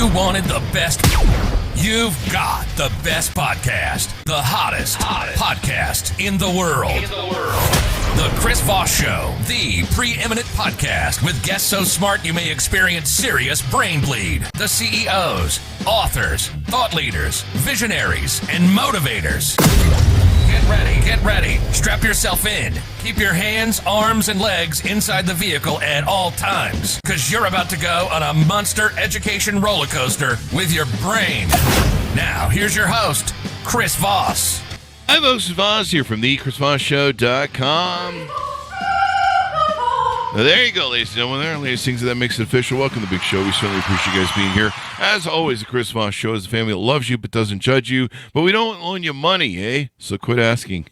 You wanted the best. You've got the best podcast. The hottest podcast in the world. The Chris Voss Show, the preeminent podcast with guests so smart you may experience serious brain bleed. The CEOs, authors, thought leaders, visionaries, and motivators. Get ready. Strap yourself in. Keep your hands, arms, and legs inside the vehicle at all times, because you're about to go on a monster education roller coaster with your brain. Now, here's your host, Chris Voss. I'm Chris Voss here from the ChrisVossShow.com. There you go, ladies and gentlemen. There are latest things that makes it official. Welcome to the big show. We certainly appreciate you guys being here. As always, the Chris Voss Show is a family that loves you but doesn't judge you. But we don't loan you money, eh? So quit asking.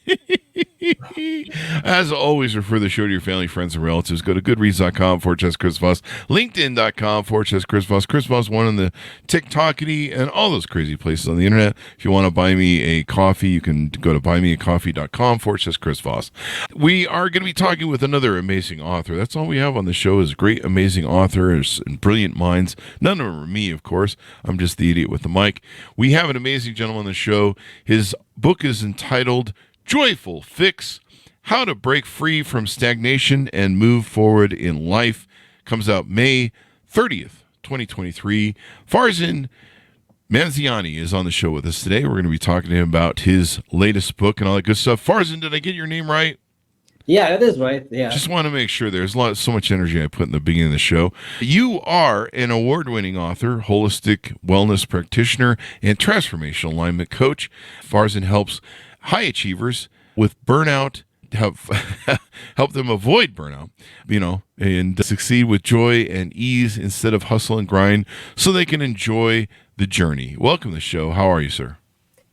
As always, refer the show to your family, friends, and relatives. Go to goodreads.com/Chris Voss, LinkedIn.com/Chris Voss, Chris Voss one on the TikTokity, and all those crazy places on the internet. If you want to buy me a coffee, you can go to buymeacoffee.com/Chris Voss. We are going to be talking with another amazing author. That's all we have on the show is great, amazing authors and brilliant minds. None of them are me, of course. I'm just the idiot with the mic. We have an amazing gentleman on the show. His book is entitled Joyful Fix: How to Break Free from Stagnation and Move Forward in Life. Comes out May 30th, 2023. Farzin Mazinani is on the show with us today. We're going to be talking to him about his latest book and all that good stuff. Farzin, did I get your name right? Yeah, it is right. Yeah. Just want to make sure. There's so much energy I put in the beginning of the show. You are an award-winning author, holistic wellness practitioner, and transformational alignment coach. Farzin helps high achievers with burnout, help them avoid burnout, and succeed with joy and ease instead of hustle and grind so they can enjoy the journey. Welcome to the show. How are you, sir?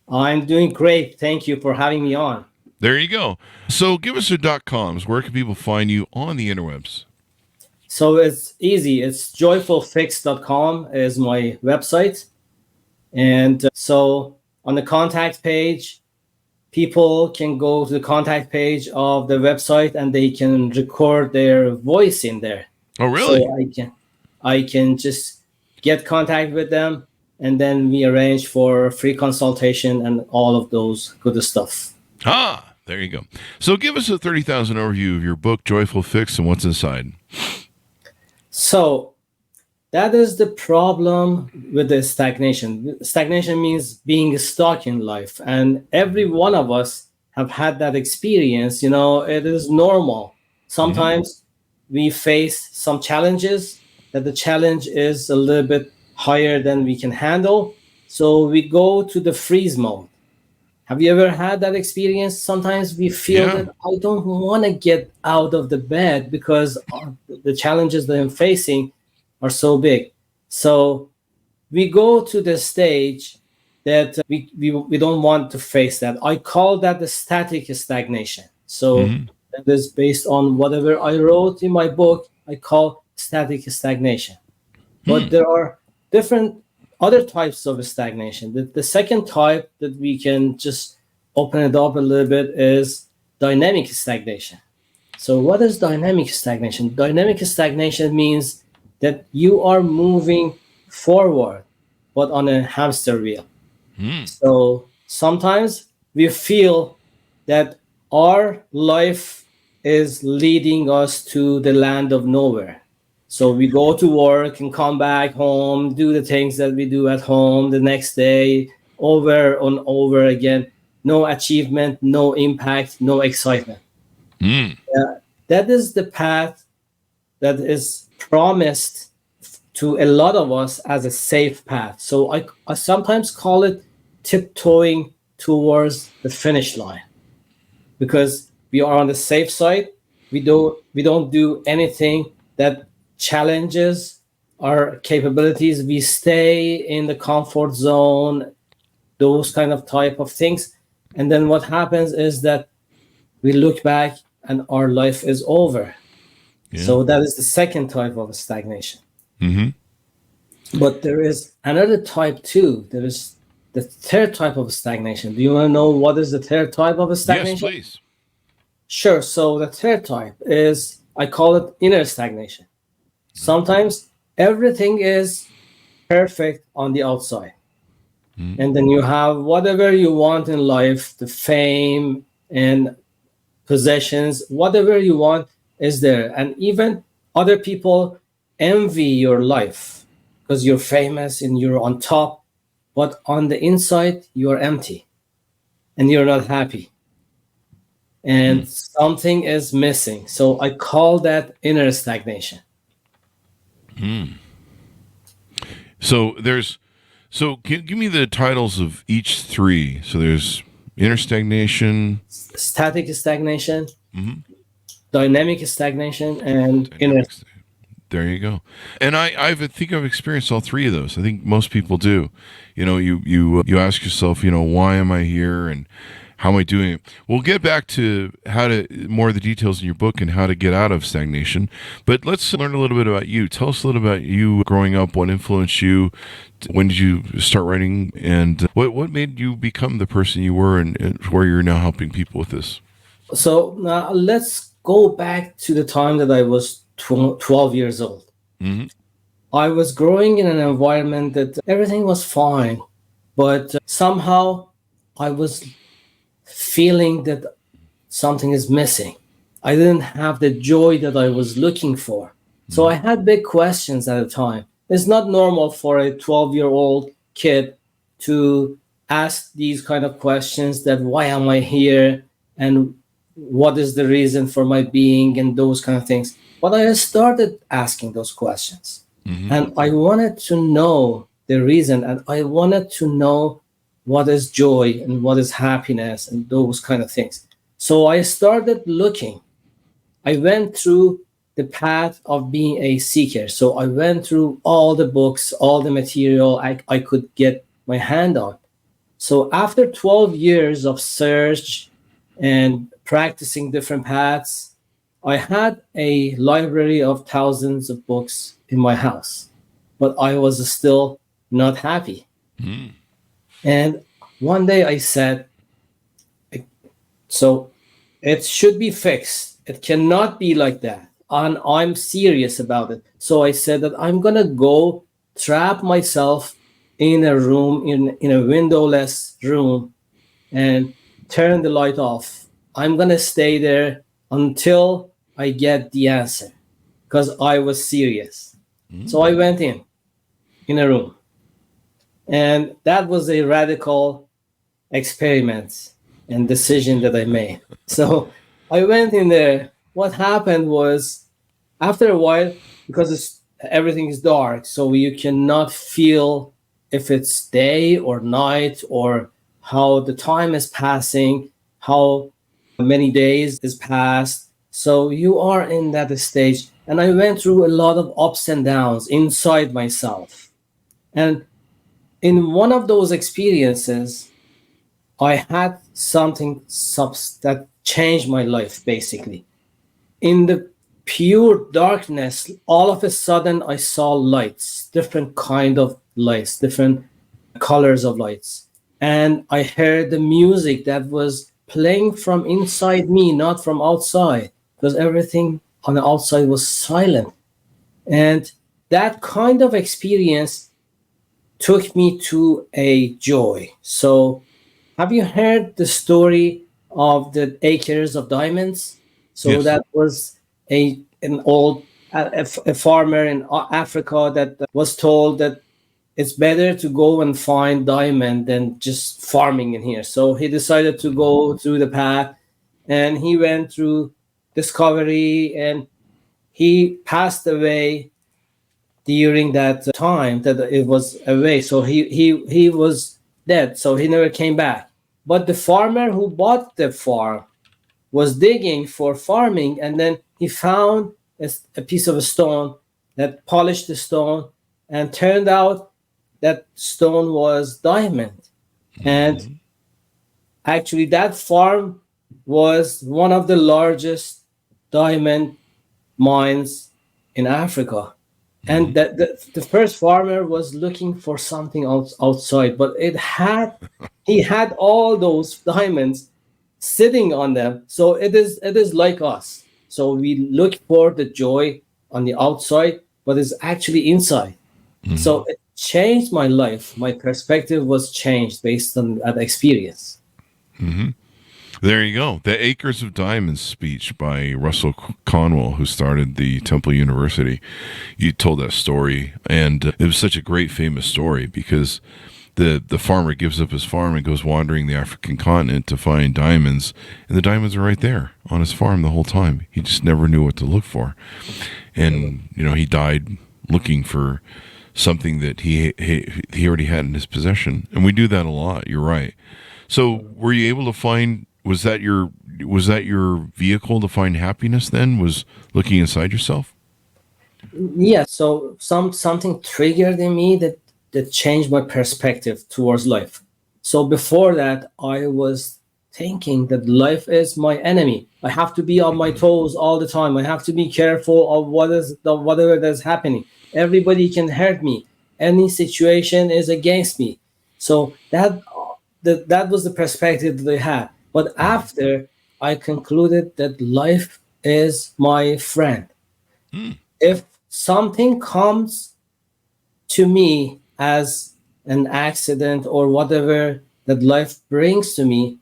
I'm doing great. Thank you for having me on. There you go. So give us your .coms. Where can people find you on the interwebs? So it's easy. It's joyfulfix.com is my website. And so on the contact page, people can go to the contact page of the website and they can record their voice in there. Oh, really? So I can just get contact with them, and then we arrange for a free consultation and all of those good stuff. There you go. So give us a 30,000 overview of your book, Joyful Fix, and what's inside. So that is the problem with the stagnation. Stagnation means being stuck in life. And every one of us have had that experience. It is normal. Sometimes we face some challenges that the challenge is a little bit higher than we can handle. So we go to the freeze mode. Have you ever had that experience? Sometimes we feel that I don't want to get out of the bed because the challenges that I'm facing are so big. So we go to the stage that we don't want to face that. I call that the static stagnation. So that is based on whatever I wrote in my book, I call static stagnation. But there are different other types of stagnation. The second type that we can just open it up a little bit is dynamic stagnation. So what is dynamic stagnation? Dynamic stagnation means that you are moving forward, but on a hamster wheel. So sometimes we feel that our life is leading us to the land of nowhere. So we go to work and come back home, do the things that we do at home the next day, over and over again. No achievement, no impact, no excitement. That is the path that is promised to a lot of us as a safe path. So I sometimes call it tiptoeing towards the finish line, because we are on the safe side. We don't do anything that challenges our capabilities. We stay in the comfort zone, those kind of type of things. And then what happens is that we look back and our life is over. So that is the second type of stagnation. But there is another type too. There is the third type of stagnation. Do you want to know what is the third type of stagnation? Yes, please. Sure. So the third type is, I call it inner stagnation. Sometimes everything is perfect on the outside. And then you have whatever you want in life, the fame and possessions, whatever you want is there. And even other people envy your life because you're famous and you're on top, but on the inside, you're empty and you're not happy. And something is missing. So I call that inner stagnation. So give me the titles of each three. So there's inner stagnation, Static stagnation, dynamic stagnation, and inner. There you go. And I think I've experienced all three of those. I think most people do. You know, you ask yourself, you know, why am I here and how am I doing it? We'll get back to more of the details in your book and how to get out of stagnation. But let's learn a little bit about you. Tell us a little about you growing up. What influenced you? When did you start writing? And what made you become the person you were and where you're now helping people with this? So let's go back to the time that I was 12 years old. I was growing in an environment that everything was fine, but somehow I was feeling that something is missing. I didn't have the joy that I was looking for. So I had big questions at the time. It's not normal for a 12-year-old kid to ask these kind of questions that why am I here and what is the reason for my being and those kind of things. But I started asking those questions and I wanted to know the reason and I wanted to know what is joy and what is happiness and those kind of things. So I started looking. I went through the path of being a seeker. So I went through all the books, all the material I could get my hand on. So after 12 years of search and practicing different paths, I had a library of thousands of books in my house, but I was still not happy. And one day I said, so it should be fixed. It cannot be like that. And I'm serious about it. So I said that I'm going to go trap myself in a room, in a windowless room and turn the light off. I'm going to stay there until I get the answer because I was serious. So I went in a room. And that was a radical experiment and decision that I made. So I went in there. What happened was, after a while, because everything is dark, so you cannot feel if it's day or night or how the time is passing, how many days is passed. So you are in that stage. And I went through a lot of ups and downs inside myself. And in one of those experiences, I had something that changed my life, basically. In the pure darkness, all of a sudden I saw lights, different kind of lights, different colors of lights. And I heard the music that was playing from inside me, not from outside, because everything on the outside was silent. And that kind of experience took me to a joy. So have you heard the story of the acres of diamonds? So Yes. that was an old a farmer in Africa that was told that it's better to go and find diamond than just farming in here. So he decided to go through the path and he went through discovery and he passed away during that time that it was away. So he was dead. So he never came back. But the farmer who bought the farm was digging for farming, and then he found a piece of a stone that polished the stone, and turned out that stone was diamond. And actually that farm was one of the largest diamond mines in Africa. And the first farmer was looking for something outside, but he had all those diamonds sitting on them. So it is like us. So we look for the joy on the outside, but it's actually inside. So it changed my life. My perspective was changed based on that experience. Mm-hmm. There you go. The Acres of Diamonds speech by Russell Conwell, who started the Temple University. You told that story, and it was such a great, famous story because the farmer gives up his farm and goes wandering the African continent to find diamonds, and the diamonds are right there on his farm the whole time. He just never knew what to look for. And, he died looking for something that he already had in his possession. And we do that a lot. You're right. So were you able to find, was that your vehicle to find happiness then, was looking inside yourself? Yeah, so something triggered in me that changed my perspective towards life. So before that, I was thinking that life is my enemy. I have to be on my toes all the time. I have to be careful of whatever that's happening. Everybody can hurt me. Any situation is against me. So that was the perspective that I had. But after, I concluded that life is my friend. If something comes to me as an accident or whatever that life brings to me,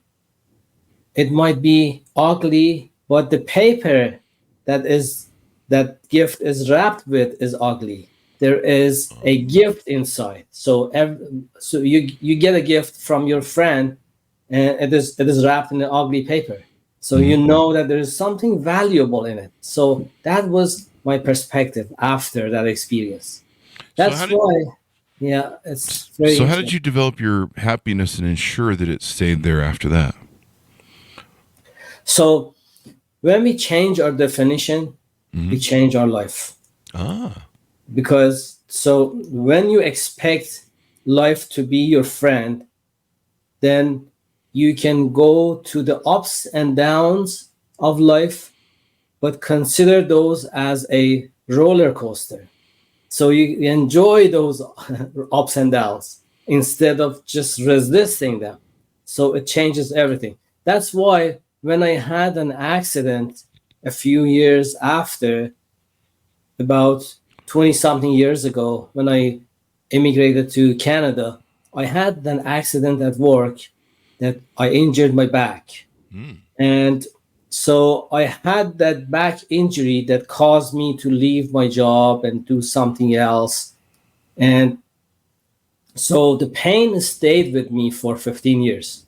it might be ugly, but the paper that gift is wrapped with is ugly. There is a gift inside. So you get a gift from your friend, and it is wrapped in an ugly paper. So you know that there is something valuable in it. So that was my perspective after that experience. That's why. Yeah, it's very. So, how did you develop your happiness and ensure that it stayed there after that? So, when we change our definition, we change our life. Because when you expect life to be your friend, then you can go to the ups and downs of life, but consider those as a roller coaster. So you enjoy those ups and downs instead of just resisting them. So it changes everything. That's why when I had an accident a few years after, about 20-something years ago, when I immigrated to Canada, I had an accident at work that I injured my back. And so I had that back injury that caused me to leave my job and do something else. And so the pain stayed with me for 15 years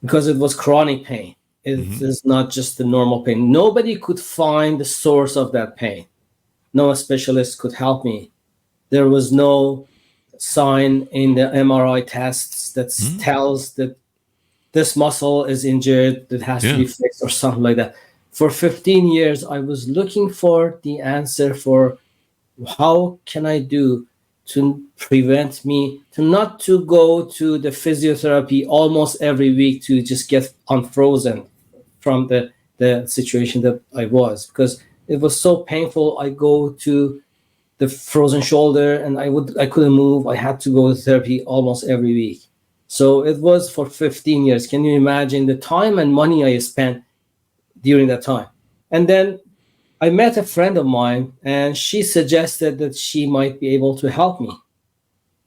because it was chronic pain. It is not just the normal pain. Nobody could find the source of that pain. No specialist could help me. There was no sign in the MRI tests that tells that this muscle is injured, that has to be fixed or something like that. For 15 years, I was looking for the answer for how can I do to prevent me to not to go to the physiotherapy almost every week to just get unfrozen from the situation that I was, because it was so painful. I go to the frozen shoulder and I couldn't move. I had to go to therapy almost every week. So it was for 15 years. Can you imagine the time and money I spent during that time? And then I met a friend of mine, and she suggested that she might be able to help me.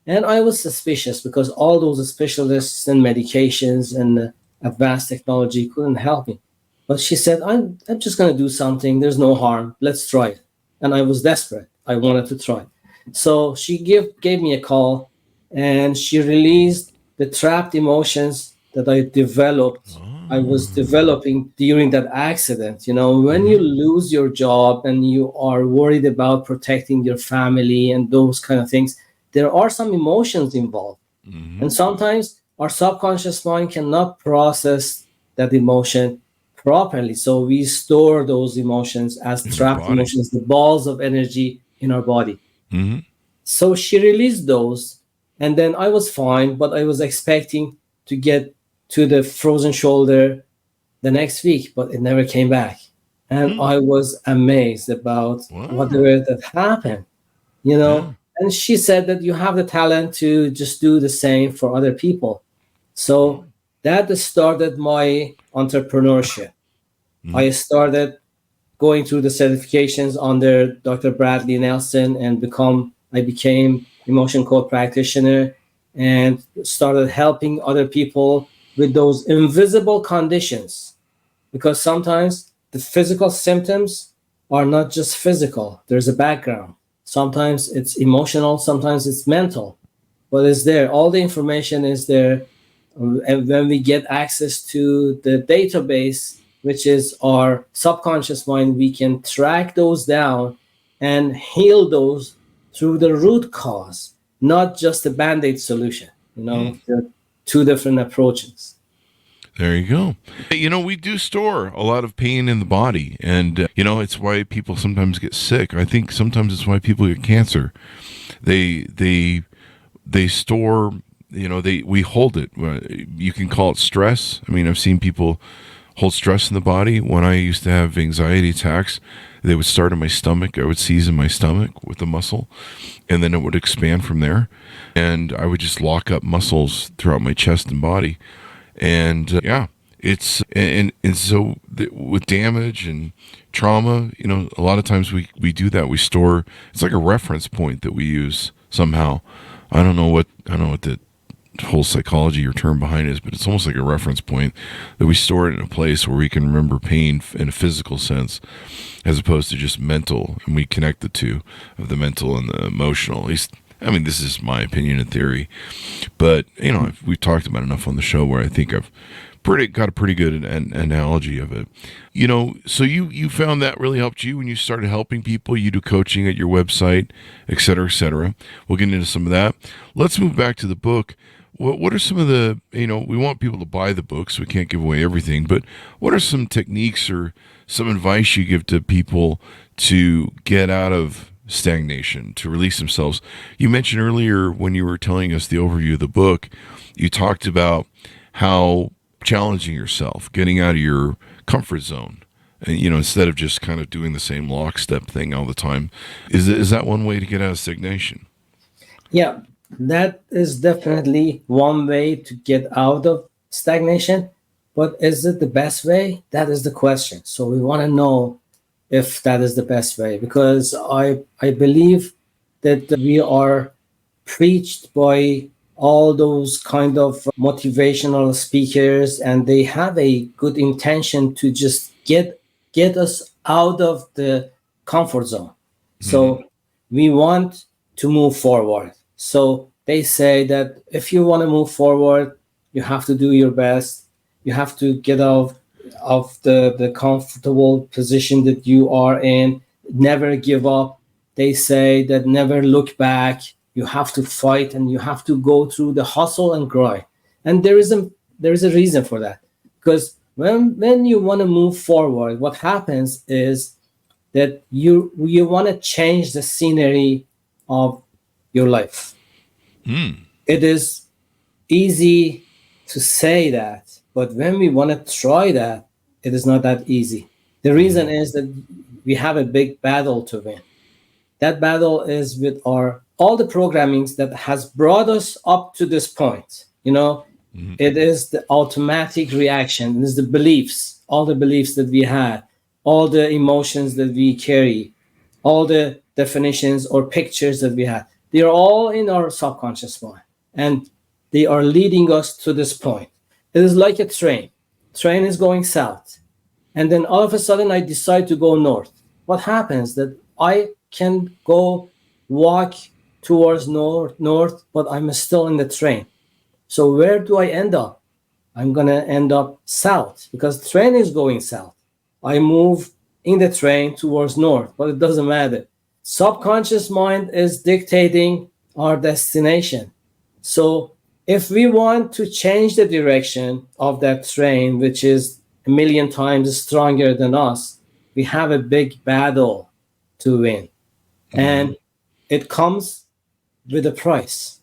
And I was suspicious because all those specialists and medications and advanced technology couldn't help me. But she said, I'm just going to do something. There's no harm. Let's try it. And I was desperate. I wanted to try. So she gave me a call, and she released the trapped emotions that I developed. I was developing during that accident. When you lose your job and you are worried about protecting your family and those kind of things, there are some emotions involved. And sometimes our subconscious mind cannot process that emotion properly. So we store those emotions as trapped emotions, the balls of energy in our body. So she released those, and then I was fine, but I was expecting to get to the frozen shoulder the next week, but it never came back. And I was amazed about whatever that happened, And she said that you have the talent to just do the same for other people. So that started my entrepreneurship. I started going through the certifications under Dr. Bradley Nelson and I became emotion code practitioner, and started helping other people with those invisible conditions. Because sometimes the physical symptoms are not just physical, there's a background. Sometimes it's emotional, sometimes it's mental, but it's there. All the information is there. And when we get access to the database, which is our subconscious mind, we can track those down and heal those through the root cause, not just the band-aid solution. There are two different approaches. There you go. We do store a lot of pain in the body, and it's why people sometimes get sick. I think sometimes it's why people get cancer. They store, we hold it. You can call it stress. I mean, I've seen people hold stress in the body. When I used to have anxiety attacks, they would start in my stomach. I would seize in my stomach with the muscle, and then it would expand from there. And I would just lock up muscles throughout my chest and body. And it's and so with damage and trauma, a lot of times we do that. We store. It's like a reference point that we use somehow. I don't know what the whole psychology or term behind it is, but it's almost like a reference point that we store it in a place where we can remember pain in a physical sense, as opposed to just mental, and we connect the two of the mental and the emotional. At least, I mean, this is my opinion and theory, but we've talked about enough on the show where I think I've got a pretty good analogy of it. So you found that really helped you when you started helping people. You do coaching at your website, et cetera, et cetera. We'll get into some of that. Let's move back to the book. What are some of the, we want people to buy the book, so we can't give away everything, but what are some techniques or some advice you give to people to get out of stagnation, to release themselves? You mentioned earlier when you were telling us the overview of the book, you talked about how challenging yourself, getting out of your comfort zone, and instead of just kind of doing the same lockstep thing all the time. Is that one way to get out of stagnation? Yeah, that is definitely one way to get out of stagnation. But is it the best way? That is the question. So we want to know if that is the best way, because I believe that we are preached by all those kind of motivational speakers, and they have a good intention to just get us out of the comfort zone. So we want to move forward. So they say that if you want to move forward, you have to do your best. You have to get out of the comfortable position that you are in. Never give up. They say that never look back. You have to fight, and you have to go through the hustle and grind. And there is a reason for that. Because when you want to move forward, what happens is that you want to change the scenery of your life. It is easy to say that, but when we want to try that, it is not that easy. The reason is that we have a big battle to win. That battle is with all the programmings that has brought us up to this point. It is the automatic reaction. It is the beliefs, all the beliefs that we had, all the emotions that we carry, all the definitions or pictures that we had. They are all in our subconscious mind, and they are leading us to this point. It is like a train. Train is going south, and then all of a sudden I decide to go north. What happens that I can go walk towards north, but I'm still in the train. So where do I end up? I'm gonna end up south, because the train is going south. I move in the train towards north, but it doesn't matter. Subconscious mind is dictating our destination. So if we want to change the direction of that train, which is a million times stronger than us, we have a big battle to win. And it comes with a price.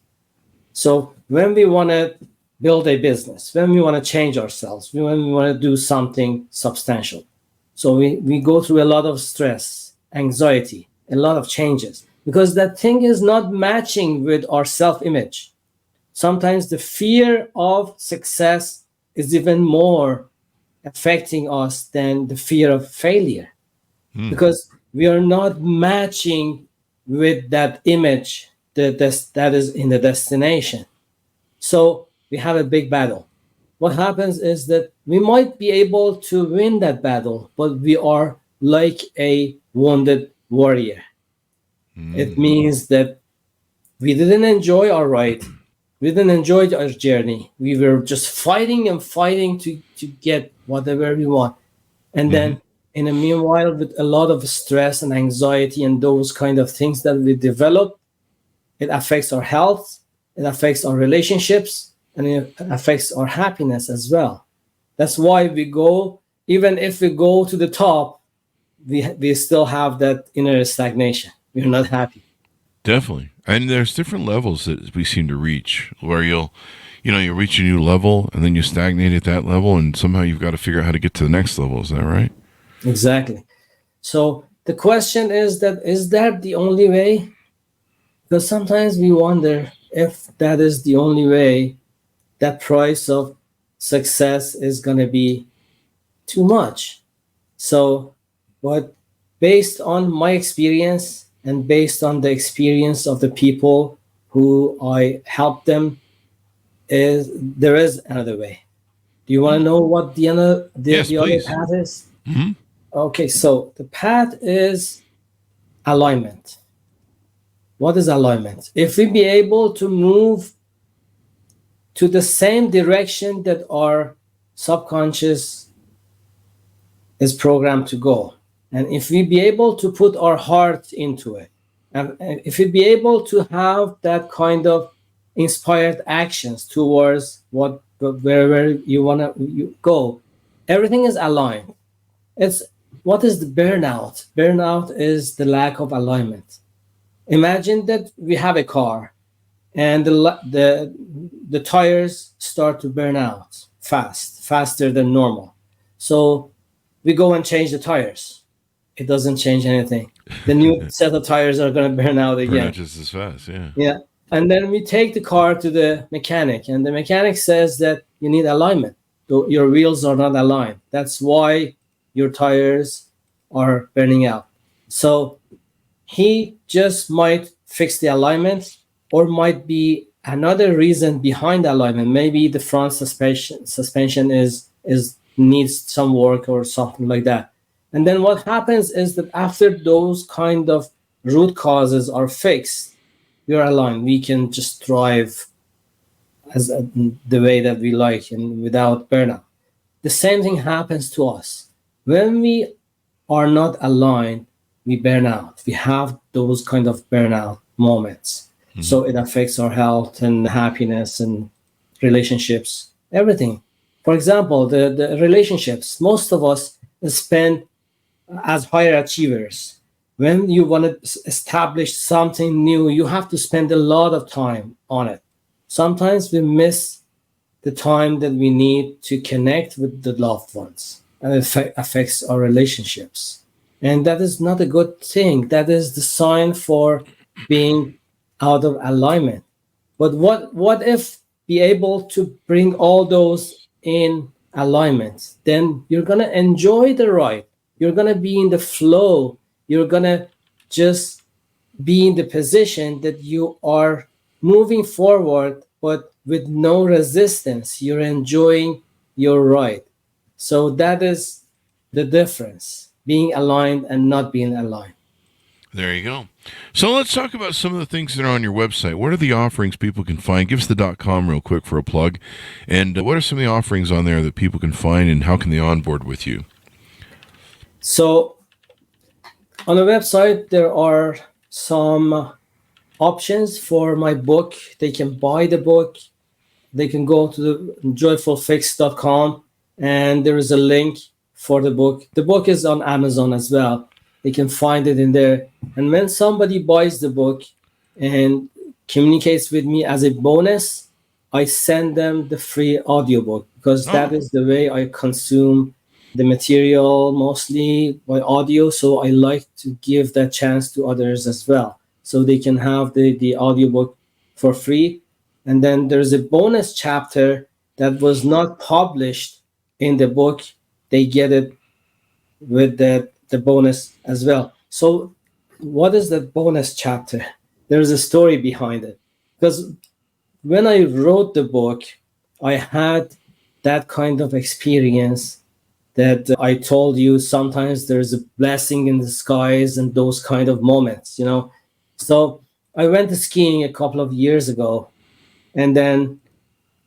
So when we want to build a business, when we want to change ourselves, when we want to do something substantial, so we go through a lot of stress, anxiety, a lot of changes, because that thing is not matching with our self-image. Sometimes the fear of success is even more affecting us than the fear of failure, because we are not matching with that image that is in the destination. So we have a big battle. What happens is that we might be able to win that battle, but we are like a wounded warrior. It means that we didn't enjoy our ride. We didn't enjoy our journey. We were just fighting and fighting to get whatever we want. And then in the meanwhile, with a lot of stress and anxiety and those kind of things that we develop, it affects our health, it affects our relationships, and it affects our happiness as well. That's why we go, even if we go to the top, we still have that inner stagnation. We're not happy. Definitely. And there's different levels that we seem to reach where you reach a new level and then you stagnate at that level and somehow you've got to figure out how to get to the next level. Is that right? Exactly. So the question is that the only way? Because sometimes we wonder if that is the only way, that price of success is going to be too much. So, but based on my experience and based on the experience of the people who I help them, there is another way. Do you want to know what the other path is? Mm-hmm. Okay, so the path is alignment. What is alignment? If we be able to move to the same direction that our subconscious is programmed to go, and if we be able to put our heart into it, and if we be able to have that kind of inspired actions towards wherever you want to go, everything is aligned. What is the burnout? Burnout is the lack of alignment. Imagine that we have a car and the tires start to burn out faster than normal. So we go and change the tires. It doesn't change anything. The new set of tires are going to burn out again. Burn out just as fast, yeah. Yeah. And then we take the car to the mechanic, and the mechanic says that you need alignment. Your wheels are not aligned. That's why your tires are burning out. So he just might fix the alignment, or might be another reason behind the alignment. Maybe the front suspension is needs some work or something like that. And then what happens is that after those kind of root causes are fixed, we are aligned. We can just drive as the way that we like and without burnout. The same thing happens to us. When we are not aligned, we burn out. We have those kind of burnout moments. Mm-hmm. So it affects our health and happiness and relationships, everything. For example, the relationships, most of us spend as higher achievers. When you want to establish something new, you have to spend a lot of time on it. Sometimes we miss the time that we need to connect with the loved ones, and it affects our relationships. And that is not a good thing. That is the sign for being out of alignment. But what if be able to bring all those in alignment? Then you're going to enjoy the ride. You're going to be in the flow. You're going to just be in the position that you are moving forward, but with no resistance. You're enjoying your ride. So that is the difference, being aligned and not being aligned. There you go. So let's talk about some of the things that are on your website. What are the offerings people can find? Give us the .com real quick for a plug. And what are some of the offerings on there that people can find, and how can they onboard with you? So on the website, there are some options for my book. They can buy the book. They can go to the joyfulfix.com, and there is a link for the book. The book is on Amazon as well. They can find it in there. And when somebody buys the book and communicates with me as a bonus, I send them the free audiobook, because that is the way I consume the material, mostly by audio. So I like to give that chance to others as well, so they can have the audiobook for free. And then there's a bonus chapter that was not published in the book. They get it with the bonus as well. So what is the bonus chapter? there's a story behind it. Because when I wrote the book, I had that kind of experience that I told you. Sometimes there's a blessing in disguise and those kind of moments, So I went skiing a couple of years ago, and then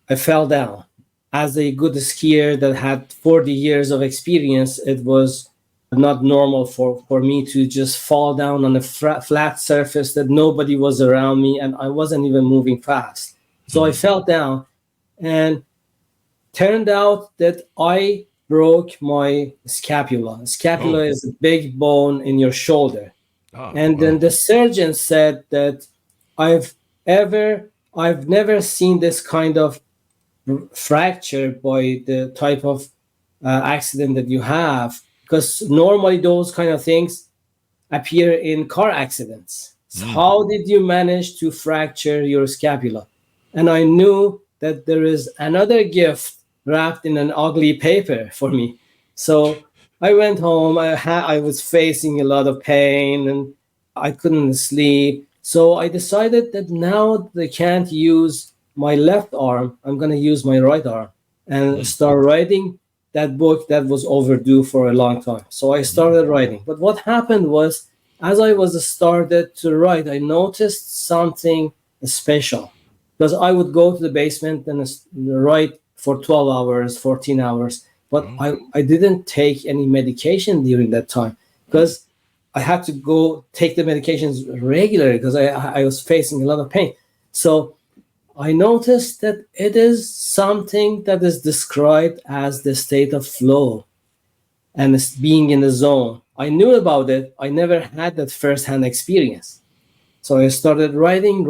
I fell down. As a good skier that had 40 years of experience, it was not normal for me to just fall down on a flat surface that nobody was around me, and I wasn't even moving fast. So I fell down, and turned out that I broke my scapula. Scapula is a big bone in your shoulder. Then the surgeon said that I've never seen this kind of fracture by the type of accident that you have, because normally those kind of things appear in car accidents. So how did you manage to fracture your scapula? And I knew that there is another gift wrapped in an ugly paper for me. So I went home. I was facing a lot of pain and I couldn't sleep. So I decided that now they can't use my left arm. I'm going to use my right arm and start writing that book that was overdue for a long time. So I started writing. But what happened was, as I was started to write, I noticed something special, because I would go to the basement and write for 12 hours, 14 hours. But I didn't take any medication during that time, because I had to go take the medications regularly because I was facing a lot of pain. So I noticed that it is something that is described as the state of flow and it's being in the zone. I knew about it. I never had that first-hand experience. So I started writing.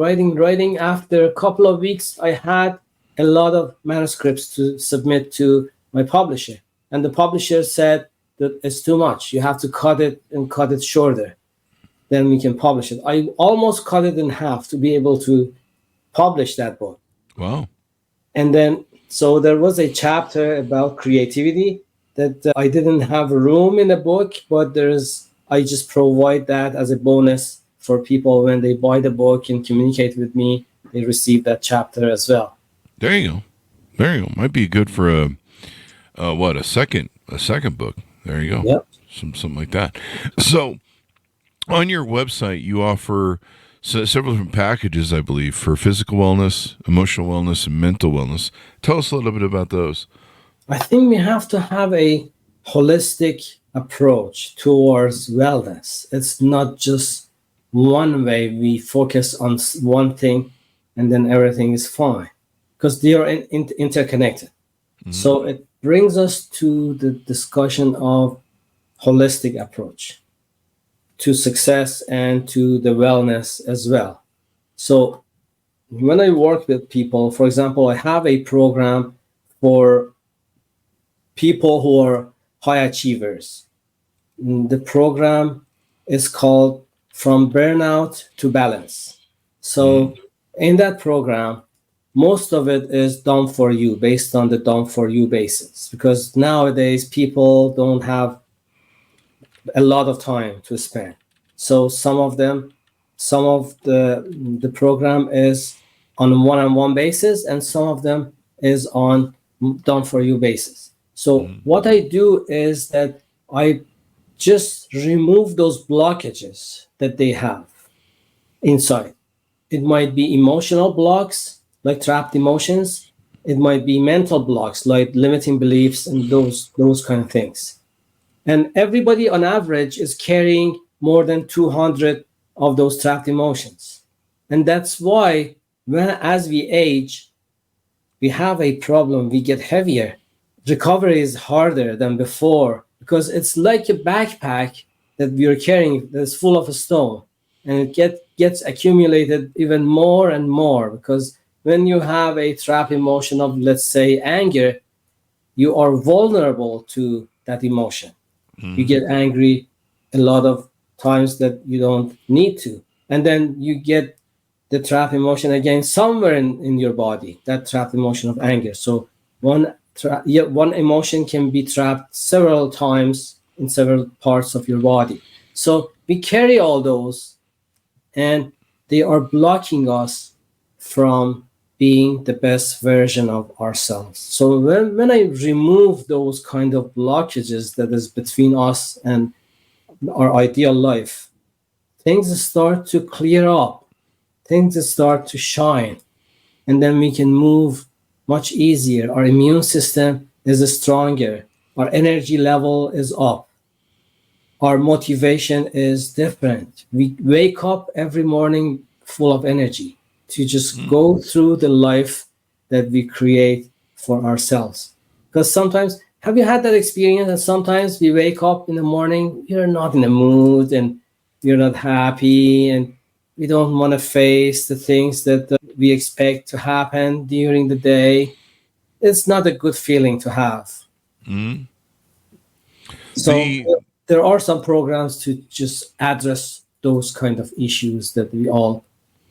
After a couple of weeks, I had a lot of manuscripts to submit to my publisher. And the publisher said that it's too much. You have to cut it shorter. Then we can publish it. I almost cut it in half to be able to publish that book. Wow. And then, so there was a chapter about creativity that I didn't have room in the book, but I just provide that as a bonus for people when they buy the book and communicate with me. They receive that chapter as well. There you go. Might be good for a second book. There you go. Yep. Something like that. So on your website, you offer several different packages, I believe, for physical wellness, emotional wellness, and mental wellness. Tell us a little bit about those. I think we have to have a holistic approach towards wellness. It's not just one way. We focus on one thing and then everything is fine, because they are interconnected. Mm-hmm. So it brings us to the discussion of holistic approach to success and to the wellness as well. So when I work with people, for example, I have a program for people who are high achievers. The program is called From Burnout to Balance. So in that program, most of it is done for you, based on the done for you basis, because nowadays people don't have a lot of time to spend. So some of the program is on a one-on-one basis, and some of them is on done for you basis. So what I do is that I just remove those blockages that they have inside. It might be emotional blocks, like trapped emotions. It might be mental blocks, like limiting beliefs and those kind of things. And everybody on average is carrying more than 200 of those trapped emotions. And that's why as we age, we have a problem. We get heavier. Recovery is harder than before, because it's like a backpack that we are carrying that's full of a stone, and it gets accumulated even more and more, because when you have a trap emotion of, let's say, anger, you are vulnerable to that emotion. You get angry a lot of times that you don't need to, and then you get the trap emotion again somewhere in your body, that trap emotion of anger. So one emotion can be trapped several times in several parts of your body. So we carry all those, and they are blocking us from being the best version of ourselves. So when I remove those kind of blockages that is between us and our ideal life, things start to clear up, things start to shine, and then we can move much easier. Our immune system is stronger, our energy level is up, our motivation is different. We wake up every morning full of energy to just go through the life that we create for ourselves. Because sometimes, have you had that experience that sometimes we wake up in the morning, you're not in the mood and you're not happy and we don't want to face the things that we expect to happen during the day? It's not a good feeling to have. Mm-hmm. So there are some programs to just address those kind of issues that we all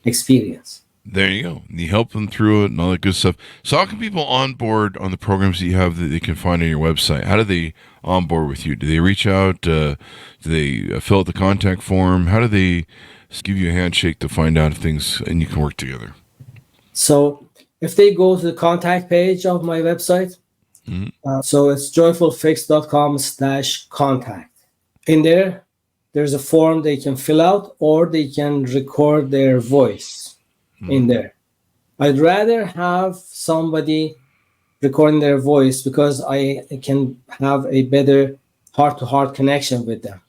experience. There you go. You help them through it and all that good stuff. So how can people onboard on the programs that you have that they can find on your website? How do they onboard with you? Do they reach out? Do they fill out the contact form? How do they give you a handshake to find out if things and you can work together? So if they go to the contact page of my website, so it's joyfulfix.com/contact. In there, there's a form they can fill out or they can record their voice in there. I'd rather have somebody recording their voice because I can have a better heart-to-heart connection with them.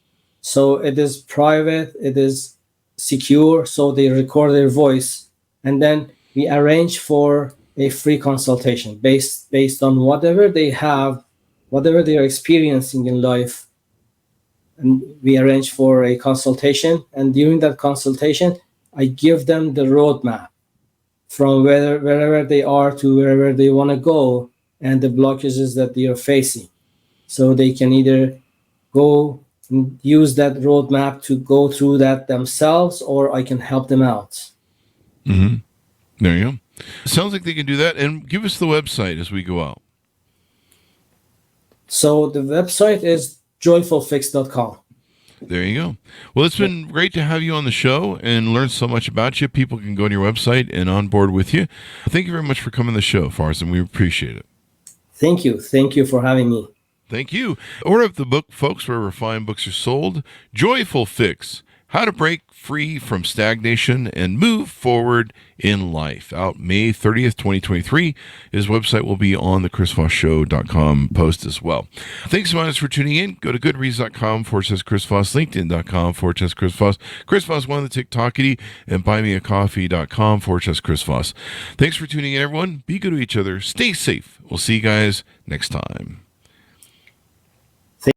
So it is private, it is secure, so they record their voice, and then we arrange for a free consultation based on whatever they have, whatever they are experiencing in life. And we arrange for a consultation, and during that consultation, I give them the roadmap from wherever they are to wherever they want to go and the blockages that they are facing. So they can either go and use that roadmap to go through that themselves, or I can help them out. Mm-hmm. There you go. Sounds like they can do that. And give us the website as we go out. So the website is joyfulfix.com. There you go. Well, it's been great to have you on the show and learn so much about you. People can go to your website and on board with you. Thank you very much for coming to the show, Farzin. We appreciate it. Thank you. Thank you for having me. Thank you. Order up the book, folks, wherever fine books are sold. Joyful Fix: How to Break Free from Stagnation and Move Forward in Life. Out May 30th, 2023. His website will be on the chrisvossshow.com post as well. Thanks so much for tuning in. Go to goodreads.com/Chris Voss, LinkedIn.com/Chris Voss, Chris Voss, one of the TikTokity, and buymeacoffee.com/Chris Voss. Thanks for tuning in, everyone. Be good to each other. Stay safe. We'll see you guys next time.